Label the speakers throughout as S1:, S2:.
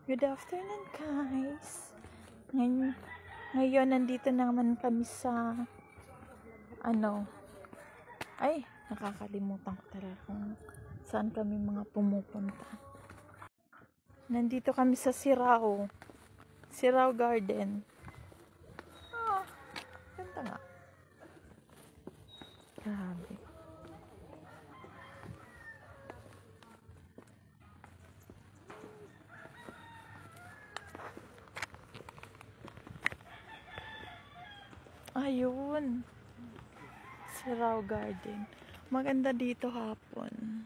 S1: Good afternoon, guys. Ngayon nandito naman kami sa nakakalimutan ko talaga kung saan kami mga pumupunta. Nandito kami sa Sirao Garden. Ganda nga. Grabe. Ayun. Sirao Garden. Maganda dito hapon.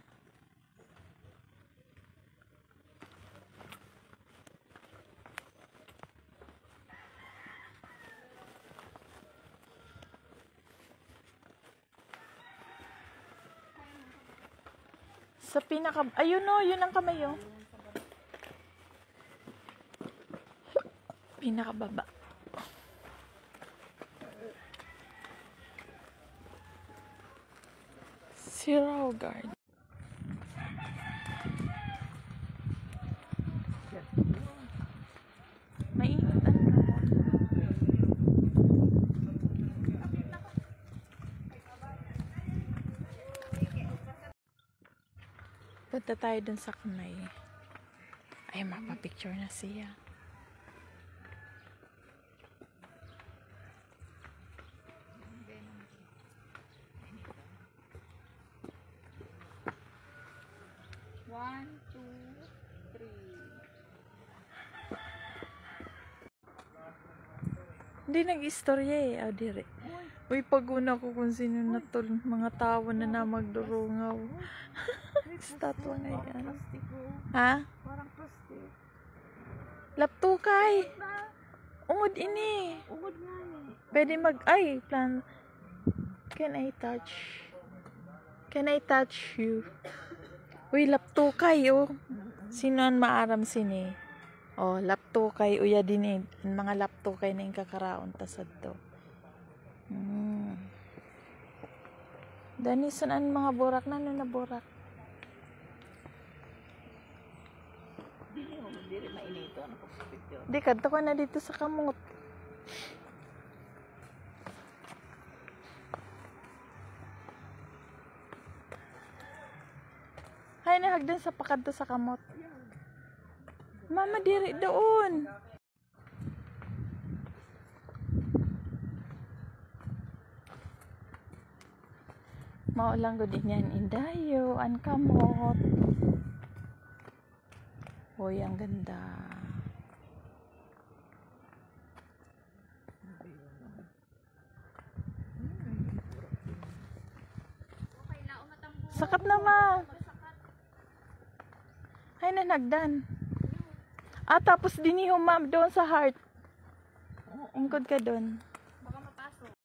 S1: Sa ayun o, yun ang kamay o. Pinakababa. Sirao Garden. Mainit ang lamok. Punta tayo dun sa kamay. Ay, mapapicture na siya. One, two, three. Hindi nag-istorya eh. Dire. Uy, pag-una ko kung sino na to, mga tao na magdurungaw. Statwa nga yan. Ha?
S2: Parang plastic.
S1: Laptukay. Ungod ini.
S2: Ungod nga eh.
S1: Pwede plan. Can I touch you? Uy, laptukay oh. Sino ang maaram sini? Oh, laptukay uya din eh. Mga laptukay na yung kakaraon tasad to. Dani saan mga burak na burak?
S2: Dili mainito ano po picture.
S1: Di kadto ko na dito sa kamot. Hay na hagdan sa pakadto sa kamot. Mama diri doon. Maulang gud yan indayo an kamot. Hoy, ang ganda. Sakat na ma. Hay na nagdan. Tapos diniho ma'am doon sa heart. Ingkod ka doon.